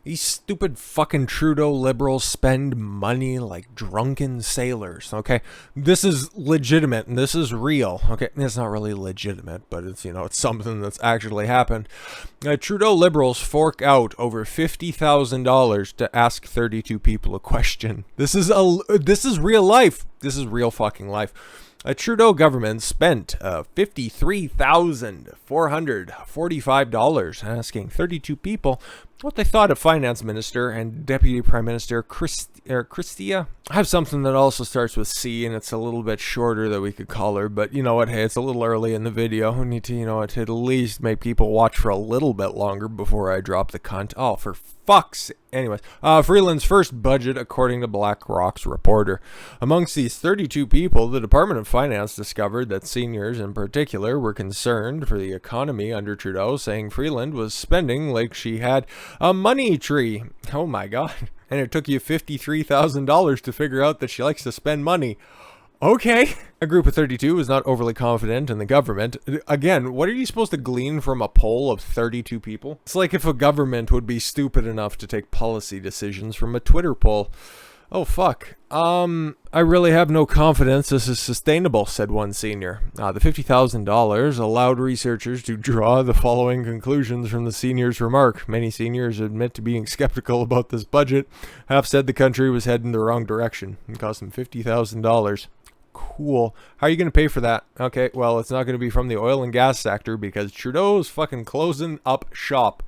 These stupid fucking Trudeau liberals spend money like drunken sailors, okay? This is legitimate and this is real, okay? It's not really legitimate, but it's, it's something that's actually happened. Trudeau liberals fork out over $50,000 to ask 32 people a question. This is real life. This is real fucking life. A Trudeau government spent $53,445 asking 32 people what they thought of Finance Minister and Deputy Prime Minister Christia. I have something that also starts with C, and it's a little bit shorter that we could call her, but you know what, hey, it's a little early in the video. We need to, to at least make people watch for a little bit longer before I drop the cunt. Oh, for fuck's sake. Anyways, Freeland's first budget, according to BlackRock's reporter. Amongst these 32 people, the Department of Finance discovered that seniors in particular were concerned for the economy under Trudeau, saying Freeland was spending like she had a money tree. Oh my god. And it took you $53,000 to figure out that she likes to spend money. Okay. A group of 32 was not overly confident in the government. Again, what are you supposed to glean from a poll of 32 people? It's like if a government would be stupid enough to take policy decisions from a Twitter poll. Oh, fuck. I really have no confidence this is sustainable, said one senior. The $50,000 allowed researchers to draw the following conclusions from the senior's remark. Many seniors admit to being skeptical about this budget. Half said the country was heading the wrong direction. It cost them $50,000. Cool. How are you going to pay for that? Okay, well, it's not going to be from the oil and gas sector because Trudeau's fucking closing up shop.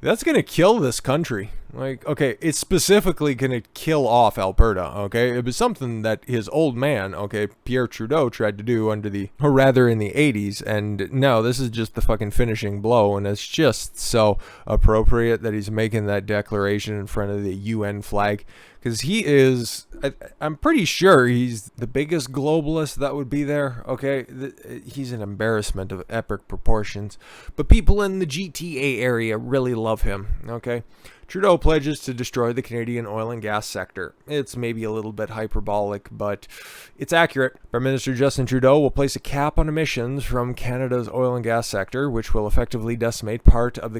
That's going to kill this country. Like, okay, it's specifically going to kill off Alberta, okay? It was something that his old man, okay, Pierre Trudeau tried to do in the 80s, and now this is just the fucking finishing blow, and it's just so appropriate that he's making that declaration in front of the UN flag, because he is, I'm pretty sure he's the biggest globalist that would be there, okay? He's an embarrassment of epic proportions, but people in the GTA area really love him, okay? Trudeau pledges to destroy the Canadian oil and gas sector. It's maybe a little bit hyperbolic, but it's accurate. Prime Minister Justin Trudeau will place a cap on emissions from Canada's oil and gas sector, which will effectively decimate part of.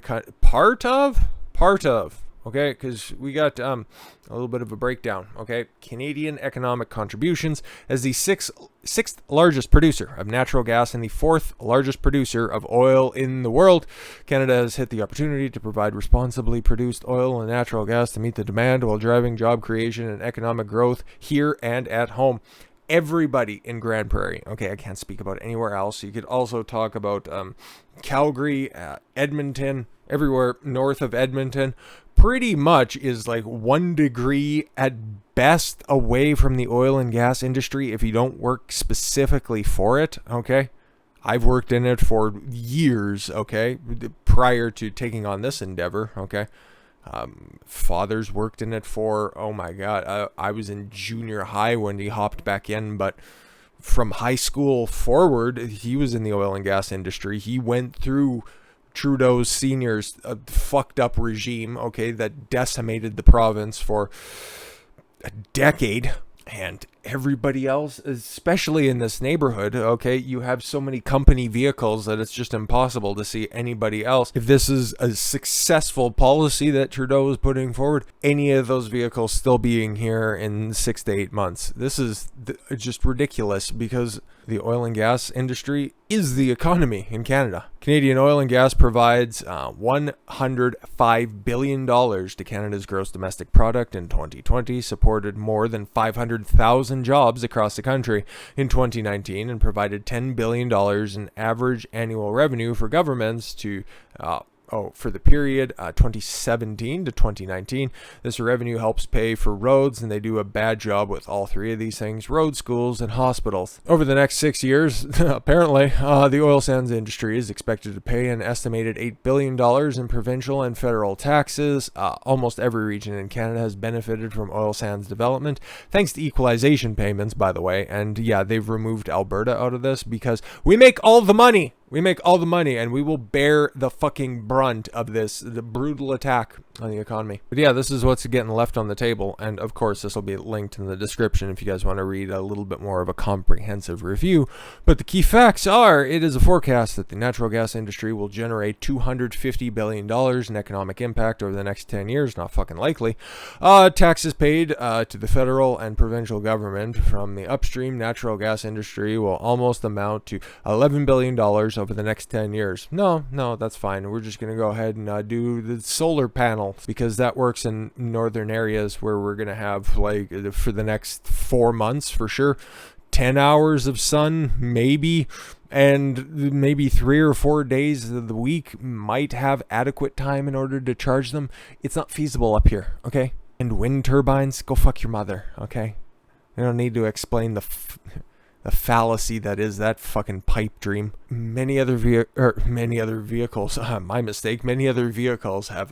Okay, because we got a little bit of a breakdown, okay? Canadian economic contributions as the sixth largest producer of natural gas and the fourth largest producer of oil in the world. Canada has hit the opportunity to provide responsibly produced oil and natural gas to meet the demand while driving job creation and economic growth here and at home. Everybody in Grand Prairie, okay, I can't speak about anywhere else. You could also talk about Calgary, Edmonton, everywhere north of Edmonton, pretty much is like 1 degree at best away from the oil and gas industry if you don't work specifically for it, okay? I've worked in it for years, okay, prior to taking on this endeavor, okay? Father's worked in it for, oh my god, I was in junior high when he hopped back in, but from high school forward, he was in the oil and gas industry. He went through Trudeau's seniors fucked up regime, okay, that decimated the province for a decade. And everybody else, especially in this neighborhood, okay, you have so many company vehicles that it's just impossible to see anybody else. If this is a successful policy that Trudeau is putting forward, any of those vehicles still being here in 6 to 8 months. This is just ridiculous because the oil and gas industry is the economy in Canada. Canadian oil and gas provides $105 billion to Canada's gross domestic product in 2020, supported more than 500,000 jobs across the country in 2019, and provided $10 billion in average annual revenue for governments to for the period 2017 to 2019. This revenue helps pay for roads, and they do a bad job with all three of these things: roads, schools, and hospitals. Over the next 6 years, apparently, the oil sands industry is expected to pay an estimated $8 billion in provincial and federal taxes. Almost every region in Canada has benefited from oil sands development, thanks to equalization payments, by the way. And yeah, they've removed Alberta out of this because we make all the money. We make all the money, and we will bear the fucking brunt of the brutal attack on the economy. But yeah, this is what's getting left on the table, and of course this will be linked in the description if you guys want to read a little bit more of a comprehensive review. But the key facts are, it is a forecast that the natural gas industry will generate $250 billion in economic impact over the next 10 years. Not fucking likely. Taxes paid to the federal and provincial government from the upstream natural gas industry will almost amount to $11 billion over the next 10 years. No, that's fine. We're just going to go ahead and do the solar panel, because that works in northern areas where we're going to have, like, for the next 4 months for sure, 10 hours of sun, maybe, and maybe 3 or 4 days of the week might have adequate time in order to charge them. It's not feasible up here, okay? And wind turbines, go fuck your mother, okay? I don't need to explain the fallacy that is that fucking pipe dream. Many other vehicles, my mistake, many other vehicles have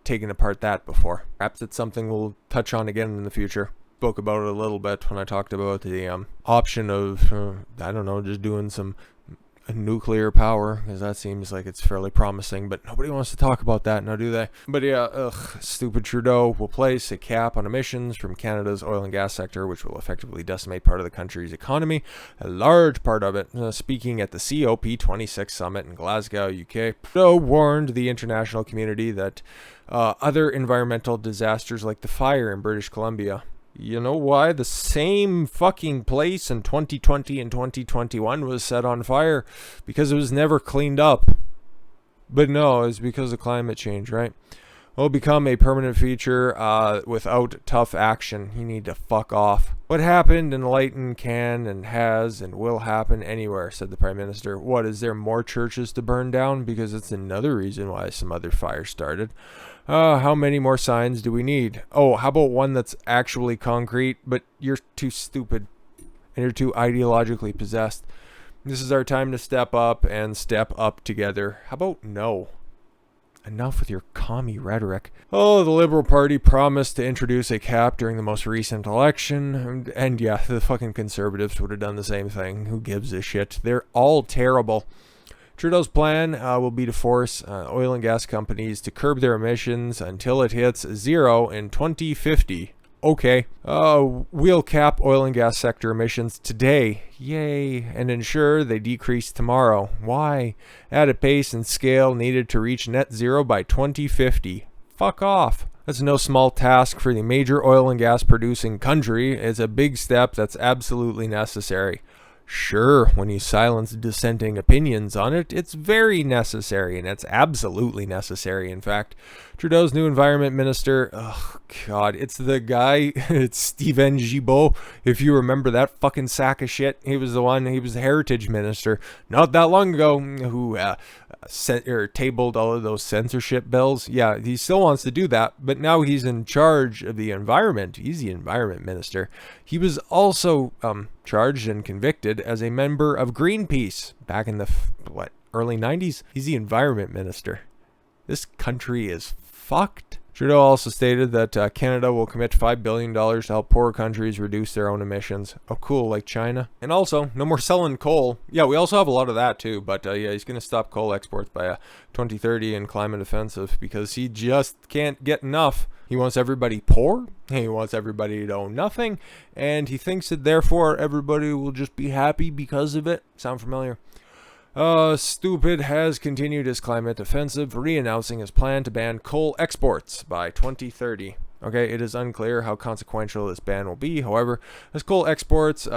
taken apart that before. Perhaps it's something we'll touch on again in the future. Spoke about it a little bit when I talked about the option of, I don't know, just doing some nuclear power, because that seems like it's fairly promising, but nobody wants to talk about that now, do they? But yeah, stupid Trudeau will place a cap on emissions from Canada's oil and gas sector, which will effectively decimate part of the country's economy, a large part of it. Speaking at the COP26 summit in Glasgow, UK, Trudeau warned the international community that other environmental disasters like the fire in British Columbia, you know why? The same fucking place in 2020 and 2021 was set on fire because it was never cleaned up. But no, it's because of climate change, right? Will become a permanent feature without tough action. You need to fuck off. What happened in Leighton can and has and will happen anywhere, said the Prime Minister. What, is there more churches to burn down? Because it's another reason why some other fires started. How many more signs do we need? Oh, how about one that's actually concrete, but you're too stupid and you're too ideologically possessed. This is our time to step up and step up together. How about no? Enough with your commie rhetoric. Oh, the Liberal Party promised to introduce a cap during the most recent election. And yeah, the fucking Conservatives would have done the same thing. Who gives a shit? They're all terrible. Trudeau's plan will be to force oil and gas companies to curb their emissions until it hits zero in 2050. Okay. We'll cap oil and gas sector emissions today. Yay. And ensure they decrease tomorrow. Why? At a pace and scale needed to reach net zero by 2050. Fuck off. That's no small task for the major oil and gas producing country. It's a big step that's absolutely necessary. Sure, when you silence dissenting opinions on it, it's very necessary, and it's absolutely necessary, in fact. Trudeau's new environment minister, oh god, it's the guy, it's Steven Guilbeault, if you remember that fucking sack of shit. He was the heritage minister not that long ago, who tabled all of those censorship bills. Yeah, he still wants to do that, but now he's in charge of the environment. He's the environment minister. He was also charged and convicted as a member of Greenpeace back in the early 90s. He's the environment minister. This country is fucked. Trudeau also stated that Canada will commit $5 billion to help poorer countries reduce their own emissions. Oh, cool, like China. And also, no more selling coal. Yeah, we also have a lot of that too, but yeah, he's going to stop coal exports by 2030 and climate offensive because he just can't get enough. He wants everybody poor, he wants everybody to own nothing, and he thinks that therefore everybody will just be happy because of it. Sound familiar? Stupid has continued his climate offensive, re-announcing his plan to ban coal exports by 2030. Okay, it is unclear how consequential this ban will be. However, as coal exports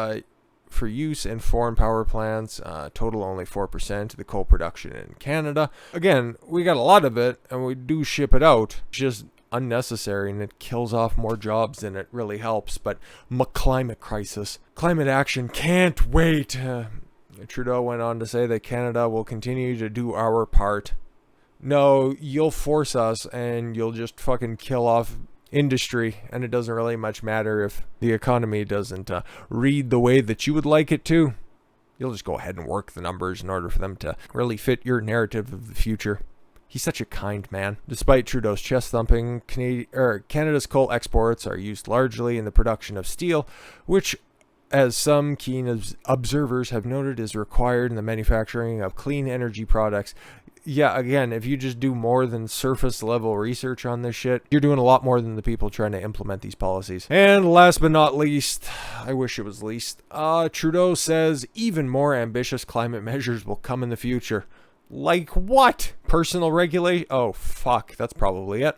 for use in foreign power plants total only 4% of the coal production in Canada. Again, we got a lot of it, and we do ship it out. It's just unnecessary, and it kills off more jobs than it really helps. But climate crisis. Climate action can't wait. Trudeau went on to say that Canada will continue to do our part. No, you'll force us and you'll just fucking kill off industry, and it doesn't really much matter if the economy doesn't read the way that you would like it to. You'll just go ahead and work the numbers in order for them to really fit your narrative of the future. He's such a kind man. Despite Trudeau's chest thumping, Canada's coal exports are used largely in the production of steel, which as some keen observers have noted, is required in the manufacturing of clean energy products. Yeah, again, if you just do more than surface level research on this shit, you're doing a lot more than the people trying to implement these policies. And last but not least, I wish it was least, Trudeau says even more ambitious climate measures will come in the future. Like what? Personal regulation? Oh, fuck, that's probably it.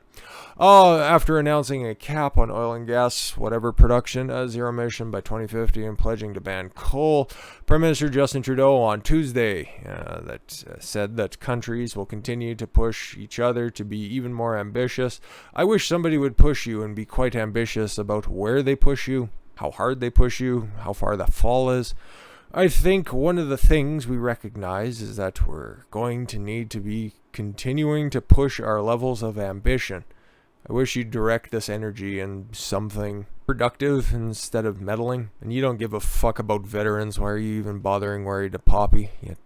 After announcing a cap on oil and gas, whatever production, zero emission by 2050, and pledging to ban coal, Prime Minister Justin Trudeau on Tuesday said that countries will continue to push each other to be even more ambitious. I wish somebody would push you and be quite ambitious about where they push you, how hard they push you, how far the fall is. I think one of the things we recognize is that we're going to need to be continuing to push our levels of ambition. I wish you'd direct this energy in something productive instead of meddling. And you don't give a fuck about veterans. Why are you even bothering worried to Poppy? You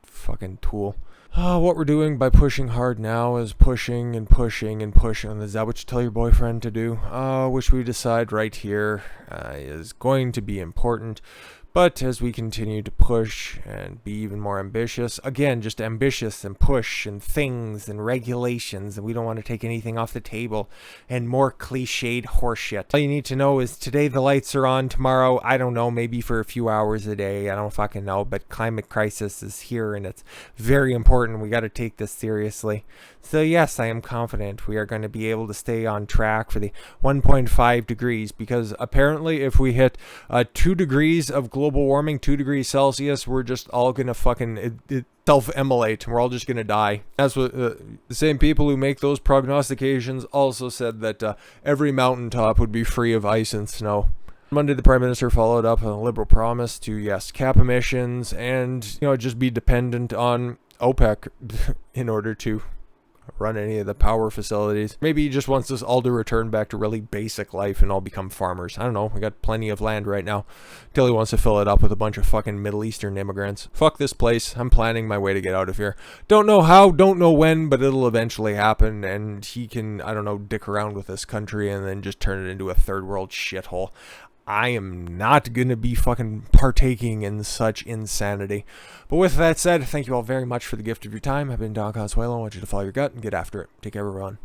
fucking tool. What we're doing by pushing hard now is pushing and pushing and pushing. Is that what you tell your boyfriend to do? Which we decide right here is going to be important. But as we continue to push and be even more ambitious, again, just ambitious and push and things and regulations, and we don't want to take anything off the table, and more cliched horseshit. All you need to know is today the lights are on, tomorrow, I don't know, maybe for a few hours a day, I don't fucking know, but climate crisis is here and it's very important. We got to take this seriously. So yes, I am confident we are going to be able to stay on track for the 1.5 degrees, because apparently if we hit 2 degrees of global warming, 2 degrees Celsius, we're just all gonna fucking self-immolate, and we're all just gonna die. That's what the same people who make those prognostications also said, that every mountaintop would be free of ice and snow. Monday, the Prime Minister followed up a Liberal promise to, yes, cap emissions and, just be dependent on OPEC in order to run any of the power facilities. Maybe he just wants us all to return back to really basic life and all become farmers. I don't know. We got plenty of land right now. Till he wants to fill it up with a bunch of fucking Middle Eastern immigrants. Fuck this place. I'm planning my way to get out of here. Don't know how, don't know when, but it'll eventually happen, and he can, I don't know, dick around with this country and then just turn it into a third world shithole. I am not going to be fucking partaking in such insanity. But with that said, thank you all very much for the gift of your time. I've been Don Consuelo. I want you to follow your gut and get after it. Take care, everyone.